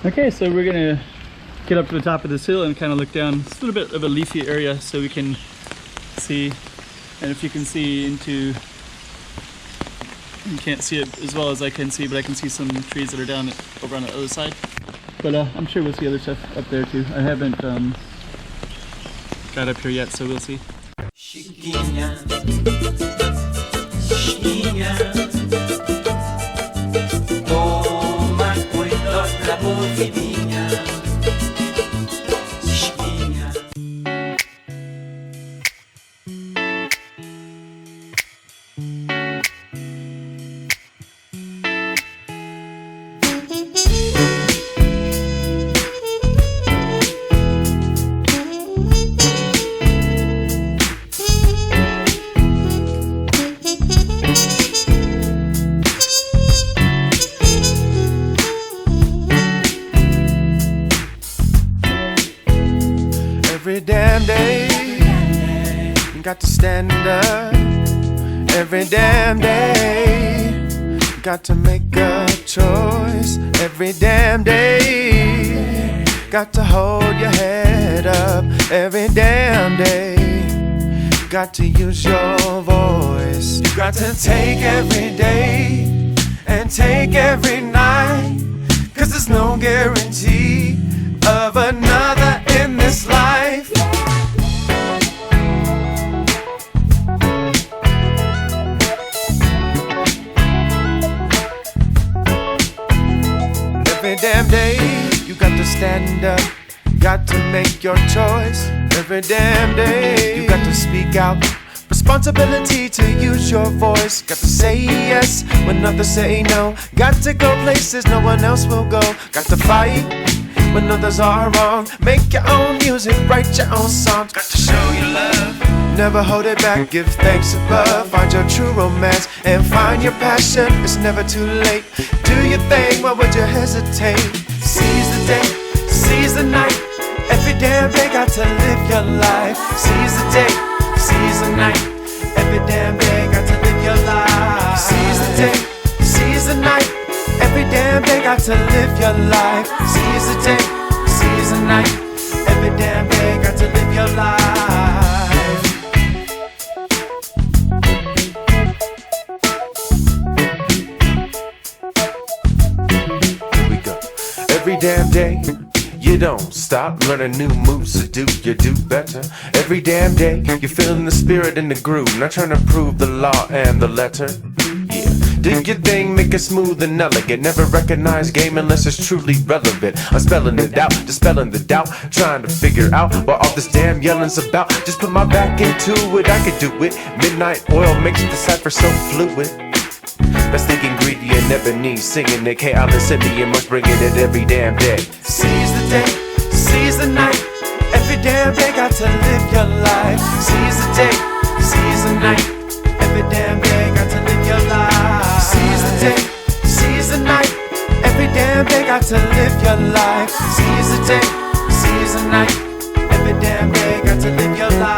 Okay, so we're gonna get up to the top of this hill and kind of look down. It's a little bit of a leafy area, so we can see, and if you can see into, you can't see it as well as I can see, but I can see some trees that are down over on the other side. But I'm sure we'll see other stuff up there too. I haven't got up here yet, so we'll see. Chiquinha, chiquinha, toma cuidado da movidinha, chiquinha. Every damn day, you got to stand up. Every damn day, you got to make a choice. Every damn day, got to hold your head up. Every damn day, you got to use your voice. You got to take every day and take every night, 'cause there's no guarantee of another in this life. Every damn day, you got to stand up, got to make your choice. Every damn day, you got to speak out. Responsibility to use your voice. Got to say yes when others say no. Got to go places no one else will go. Got to fight when others are wrong. Make your own music, write your own songs. Got to show your love, never hold it back. Give thanks above, find your true romance and find your passion. It's never too late. Do your thing, why would you hesitate? Seize the day, seize the night. Every damn day got to live your life. Seize the day, seize the night. Every damn day got to live your life. Seize the day, seize the night. Every damn day got to live your life. Seize the day, seize the night. Every damn day got to live your life. Here we go. Every damn day, you don't stop learning new moves to do, you do better. Every damn day, you're feeling the spirit and the groove. Not trying to prove the law and the letter. Yeah, do your thing, make it smooth and elegant. Never recognize game unless it's truly relevant. I'm spelling it out, dispelling the doubt. Trying to figure out what all this damn yelling's about. Just put my back into it, I could do it. Midnight oil makes the cipher so fluid. Best the ingredient, ebony, singing it. K-Alice Indian, must bringing it every damn day. Seize the day, seize the night. Every damn day got to live your life. Seize the day, seize the night. Every damn day got to live your life. Seize the day, seize the night. Every damn day got to live your life. Seize the day, seize the night. Every damn day got to live your life.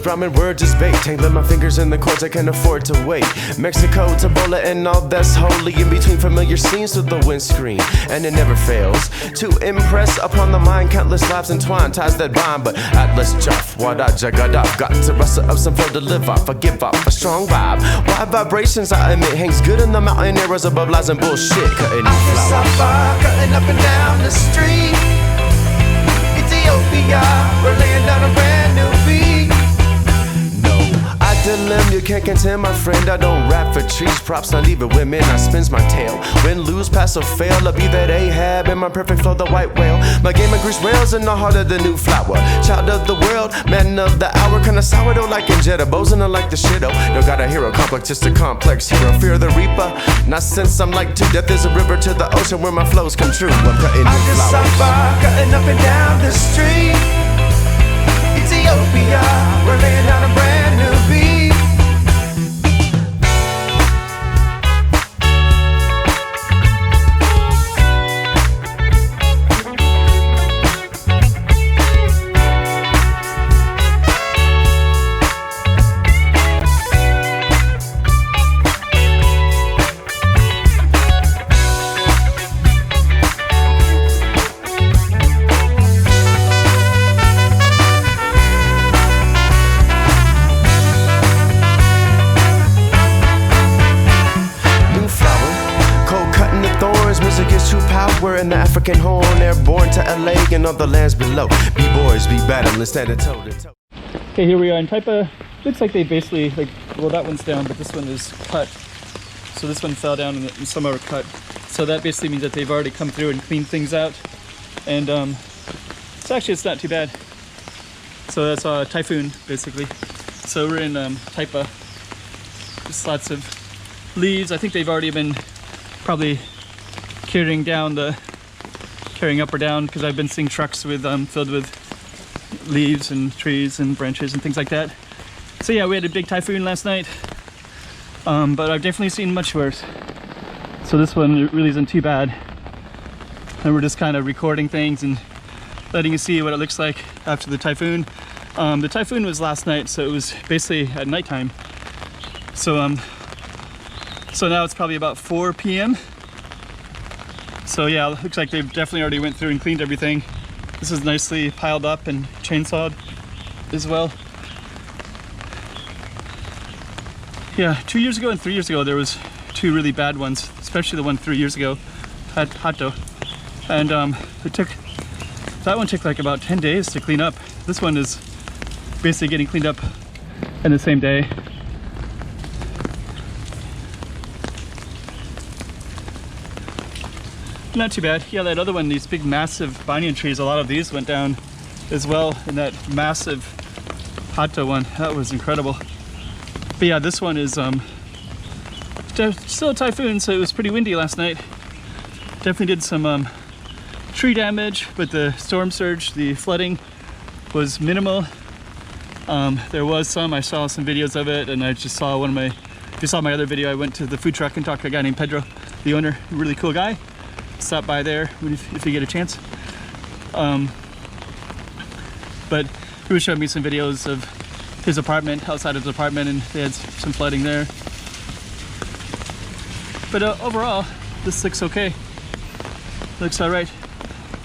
rhyming words is bait. Tangling my fingers in the chords I can't afford to wait. Mexico to Bola and all that's holy. In between familiar scenes with the windscreen. And it never fails to impress upon the mind. Countless lives entwined, ties that bind. But Atlas Juff, what I jagged up. Got to rustle up some flow to live off. I give up a strong vibe. Wide vibrations I emit hangs good in the mountain areas above lies and bullshit. Cutting flowers. Cutting up and down the street. Ethiopia, we're laying down a brand new beat. No, I dilemma, you can't contend, my friend. I don't rap for trees, props, not even women. I spins my tail. Win, lose, pass, or fail. I'll be that Ahab in my perfect flow, the white whale. My game of grease rails in the heart of the new flower. Child of the world, man of the hour. Kinda sourdough like Injetta, bosun like the shitto. No got a hero complex, just a complex hero. Fear of the reaper, not since I'm like two. Death is a river to the ocean where my flows come true. I'm cutting new flowers. Cutting up and down the street. Ethiopia, we're laying down a brand new beat. In the African horn, airborne to LA and other lands below. B-boys be battling, standing toe to toe. Okay, here we are in Taipa. Looks like they basically, well, that one's down, but this one is cut. So this one fell down and some are cut. So that basically means that they've already come through and cleaned things out. And so actually it's not too bad. So that's a typhoon, basically. So we're in Taipa. Just lots of leaves. I think they've already been probably carrying up or down, because I've been seeing trucks with filled with leaves and trees and branches and things like that. So yeah, we had a big typhoon last night, but I've definitely seen much worse. So this one really isn't too bad, and we're just kind of recording things and letting you see what it looks like after the typhoon. The typhoon was last night, so it was basically at nighttime. So so now it's probably about 4 p.m. So yeah, it looks like they've definitely already went through and cleaned everything. This is nicely piled up and chainsawed as well. Yeah, 2 years ago and 3 years ago there was two really bad ones, especially the one 3 years ago, Hato. And that one took like about 10 days to clean up. This one is basically getting cleaned up in the same day. Not too bad. Yeah, that other one, these big massive banyan trees, a lot of these went down as well in that massive Hato one. That was incredible. But yeah, this one is still a typhoon, so it was pretty windy last night. Definitely did some tree damage, but the storm surge, the flooding was minimal. There was some, I saw some videos of it, and I just saw if you saw my other video, I went to the food truck and talked to a guy named Pedro, the owner, a really cool guy. Stop by there if you get a chance. But he was showing me some videos of his apartment, outside of his apartment, and they had some flooding there. But overall, this looks okay. Looks all right.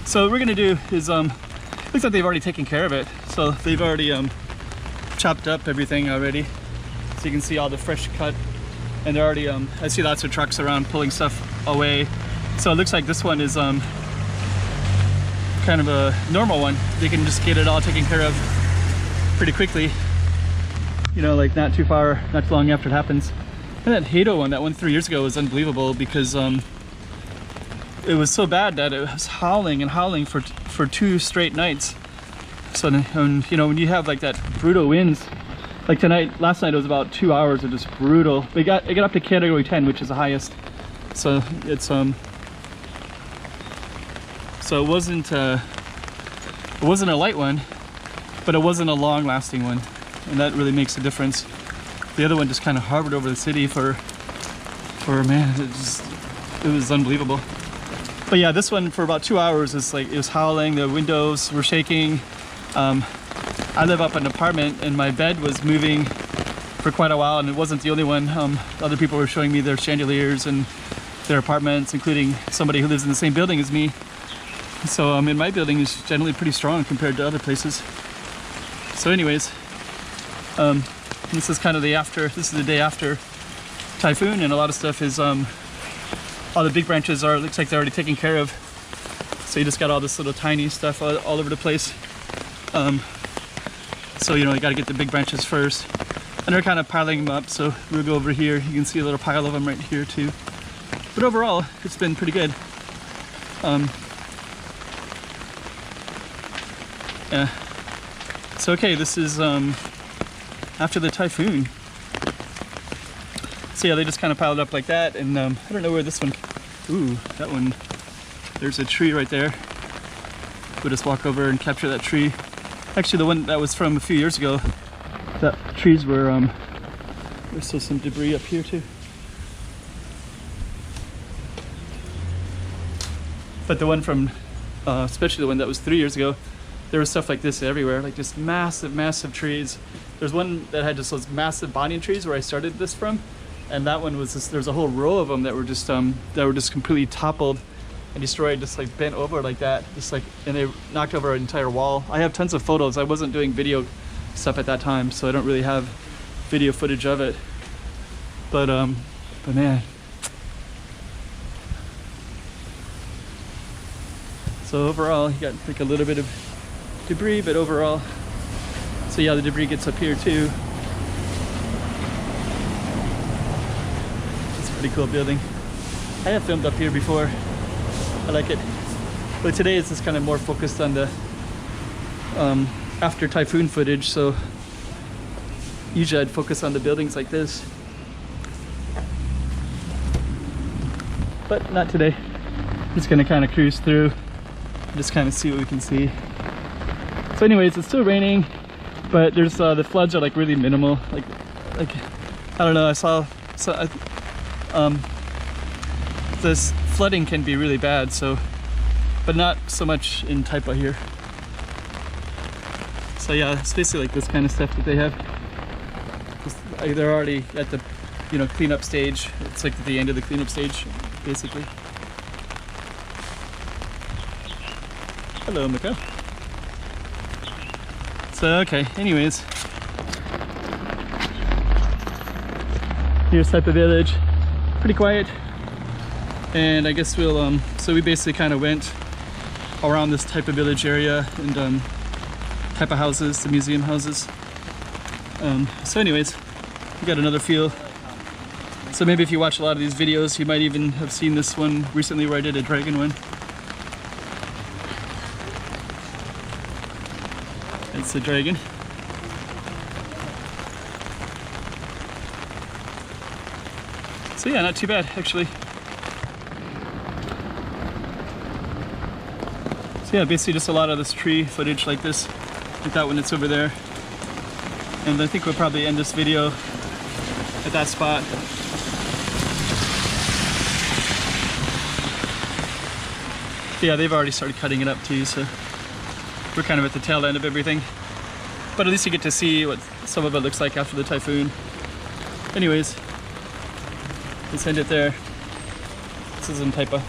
So what we're gonna do is, looks like they've already taken care of it. So they've already chopped up everything already. So you can see all the fresh cut, and they're already, I see lots of trucks around pulling stuff away. So it looks like this one is kind of a normal one. They can just get it all taken care of pretty quickly. You know, like not too long after it happens. And that Hato one, that one 3 years ago, was unbelievable because it was so bad that it was howling and howling for 2 straight nights. So, and, you know, when you have like that brutal winds, like last night it was about 2 hours of just brutal. It got up to category 10, which is the highest. So it's so it wasn't a light one, but it wasn't a long-lasting one, and that really makes a difference. The other one just kind of hovered over the city for man, it was unbelievable. But yeah, this one for about 2 hours is like, it was howling, the windows were shaking. I live up in an apartment and my bed was moving for quite a while, and it wasn't the only one. Other people were showing me their chandeliers and their apartments, including somebody who lives in the same building as me. So in my building is generally pretty strong compared to other places. So anyways, this is kind of this is the day after typhoon, and a lot of stuff is, all the big branches looks like they're already taken care of. So you just got all this little tiny stuff all over the place. So you gotta get the big branches first. And they're kind of piling them up, so we'll go over here. You can see a little pile of them right here too. But overall, it's been pretty good. Yeah. So okay, this is after the typhoon. So yeah, they just kind of piled up like that, and I don't know where this one. Ooh, that one. There's a tree right there. We'll just walk over and capture that tree. Actually, the one that was from a few years ago. That trees were. There's still some debris up here too. But the one from, especially the one that was 3 years ago, there was stuff like this everywhere, like just massive, massive trees. There's one that had just those massive banyan trees where I started this from, and that one was just, there's a whole row of them that were just completely toppled and destroyed, just like bent over like that, just like, and they knocked over an entire wall. I have tons of photos. I wasn't doing video stuff at that time, so I don't really have video footage of it. But man. So overall, you got like a little bit of debris, but overall, so yeah, the debris gets up here too. It's a pretty cool building. I have filmed up here before. I like it. But today it's just kind of more focused on the after typhoon footage, so usually I'd focus on the buildings like this. But not today. Just gonna kind of cruise through, just kind of see what we can see. So anyways, it's still raining, but there's the floods are like really minimal. Like I don't know, I saw this flooding can be really bad, so, but not so much in Taipa here. So yeah, it's basically like this kind of stuff that they have. They're already at the cleanup stage. It's like the end of the cleanup stage, basically. Hello, Macao. So okay, anyways, here's Taipa village. Pretty quiet. And I guess we'll so we basically kind of went around this Taipa village area and Taipa houses, the museum houses. So anyways, we got another feel. So maybe if you watch a lot of these videos, you might even have seen this one recently where I did a dragon one. It's the dragon. So yeah, not too bad actually. So yeah, basically just a lot of this tree footage like this, like that one that's over there. And I think we'll probably end this video at that spot. Yeah, they've already started cutting it up too, so we're kind of at the tail end of everything. But at least you get to see what some of it looks like after the typhoon. Anyways, let's end it there. This is in Taipa.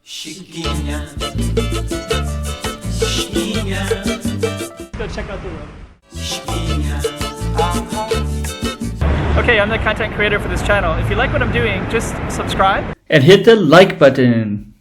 Chiquinha, Chiquinha, Go check out the room. Chiquinha, Okay, I'm the content creator for this channel. If you like what I'm doing, just subscribe and hit the like button.